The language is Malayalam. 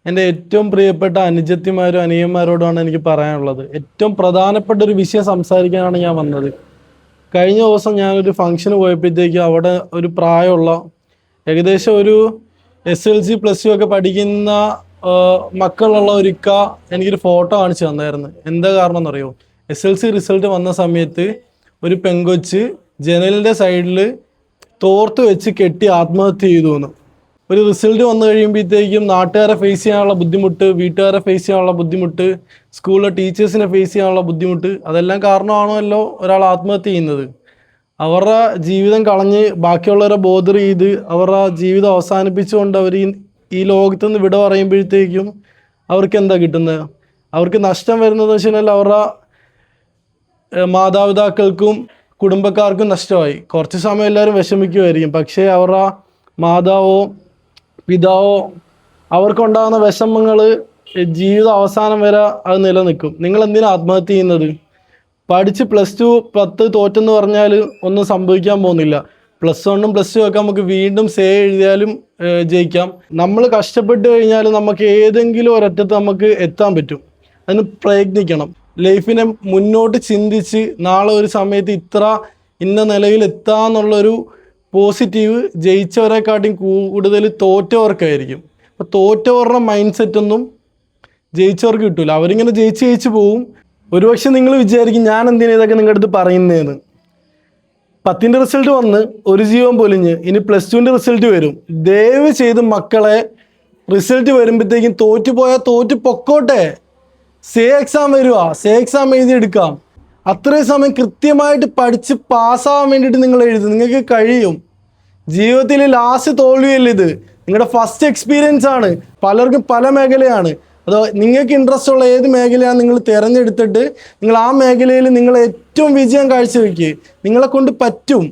എൻ്റെ ഏറ്റവും പ്രിയപ്പെട്ട അനുജത്തിമാരും അനിയന്മാരോടാണ് എനിക്ക് പറയാനുള്ളത്. ഏറ്റവും പ്രധാനപ്പെട്ട ഒരു വിഷയം സംസാരിക്കാനാണ് ഞാൻ വന്നത്. കഴിഞ്ഞ ദിവസം ഞാനൊരു ഫംഗ്ഷന് പോയപ്പോഴത്തേക്ക് അവിടെ ഒരു പ്രായമുള്ള ഏകദേശം ഒരു SLC+2 ഒക്കെ പഠിക്കുന്ന മക്കളുള്ള ഒരു ഇക്ക എനിക്കൊരു ഫോട്ടോ കാണിച്ചു തന്നായിരുന്നു. എന്താ കാരണം എന്നറിയോ? SLC റിസൾട്ട് വന്ന സമയത്ത് ഒരു പെങ്കൊച്ച് ജനലിൻ്റെ സൈഡിൽ തോർത്ത് വെച്ച് കെട്ടി ആത്മഹത്യ ചെയ്തു എന്ന്. ഒരു റിസൾട്ട് വന്നു കഴിയുമ്പോഴത്തേക്കും നാട്ടുകാരെ ഫേസ് ചെയ്യാനുള്ള ബുദ്ധിമുട്ട്, വീട്ടുകാരെ ഫേസ് ചെയ്യാനുള്ള ബുദ്ധിമുട്ട്, സ്കൂളിലെ ടീച്ചേഴ്സിനെ ഫേസ് ചെയ്യാനുള്ള ബുദ്ധിമുട്ട്, അതെല്ലാം കാരണമാണല്ലോ ഒരാൾ ആത്മഹത്യ ചെയ്യുന്നത്. അവരുടെ ജീവിതം കളഞ്ഞ് ബാക്കിയുള്ളവരെ ബോധർ ചെയ്ത് അവരുടെ ജീവിതം അവസാനിപ്പിച്ചുകൊണ്ട് അവർ ഈ ലോകത്തു നിന്ന് വിട പറയുമ്പോഴത്തേക്കും അവർക്ക് എന്താ കിട്ടുന്നത്? അവർക്ക് നഷ്ടം വരുന്നതെന്ന് വെച്ച് കഴിഞ്ഞാൽ അവരുടെ മാതാപിതാക്കൾക്കും കുടുംബക്കാർക്കും നഷ്ടമായി. കുറച്ച് സമയം എല്ലാവരും വിഷമിക്കുമായിരിക്കും, പക്ഷേ അവരുടെ മാതാവോ പിതാവോ അവർക്കുണ്ടാകുന്ന വിഷമങ്ങൾ ജീവിതം അവസാനം വരെ അത് നിലനിൽക്കും. നിങ്ങൾ എന്തിനാണ് ആത്മഹത്യ ചെയ്യുന്നത്? പഠിച്ച് +2 10 തോറ്റെന്ന് പറഞ്ഞാൽ ഒന്നും സംഭവിക്കാൻ പോകുന്നില്ല. +1ഉം +2 ഒക്കെ നമുക്ക് വീണ്ടും എഴുതിയാലും ജയിക്കാം. നമ്മൾ കഷ്ടപ്പെട്ട് കഴിഞ്ഞാൽ നമുക്ക് ഏതെങ്കിലും ഒരറ്റത്ത് നമുക്ക് എത്താൻ പറ്റും. അതിന് പ്രയത്നിക്കണം. ലൈഫിനെ മുന്നോട്ട് ചിന്തിച്ച് നാളെ ഒരു സമയത്ത് ഇന്ന നിലയിൽ എത്താന്നുള്ളൊരു പോസിറ്റീവ് ജയിച്ചവരെക്കാട്ടിയും കൂടുതൽ തോറ്റവർക്കായിരിക്കും. അപ്പോൾ തോറ്റവരുടെ മൈൻഡ് സെറ്റൊന്നും ജയിച്ചവർക്ക് കിട്ടില്ല. അവരിങ്ങനെ ജയിച്ച് പോവും. ഒരുപക്ഷെ നിങ്ങൾ വിചാരിക്കും ഞാൻ എന്തിനാ ഇതൊക്കെ നിങ്ങളുടെ അടുത്ത് പറയുന്നതെന്ന്. 10ൻ്റെ റിസൾട്ട് വന്ന് ഒരു ജീവൻ പൊലിഞ്ഞ് ഇനി +2ൻ്റെ റിസൾട്ട് വരും. ദയവ് ചെയ്ത് മക്കളെ, റിസൾട്ട് വരുമ്പോഴത്തേക്കും തോറ്റുപോയാൽ തോറ്റ് പൊക്കോട്ടെ. എക്സാം വരുക, എക്സാം എഴുതി എടുക്കാം. അത്രയും സമയം കൃത്യമായിട്ട് പഠിച്ച് പാസ്സാവാൻ വേണ്ടിയിട്ട് നിങ്ങൾ എഴുതും. നിങ്ങൾക്ക് കഴിയും. ജീവിതത്തിൽ ലാസ്റ്റ് തോൽവിയല്ല ഇത്, നിങ്ങളുടെ ഫസ്റ്റ് എക്സ്പീരിയൻസ് ആണ്. പലർക്കും പല മേഖലയാണ്. അതോ നിങ്ങൾക്ക് ഇൻട്രസ്റ്റ് ഉള്ള ഏത് മേഖലയാണ് നിങ്ങൾ തിരഞ്ഞെടുത്തിട്ട് നിങ്ങൾ ആ മേഖലയിൽ നിങ്ങൾ ഏറ്റവും വിജയം കാഴ്ചവെക്കുക. നിങ്ങളെ കൊണ്ട് പറ്റും.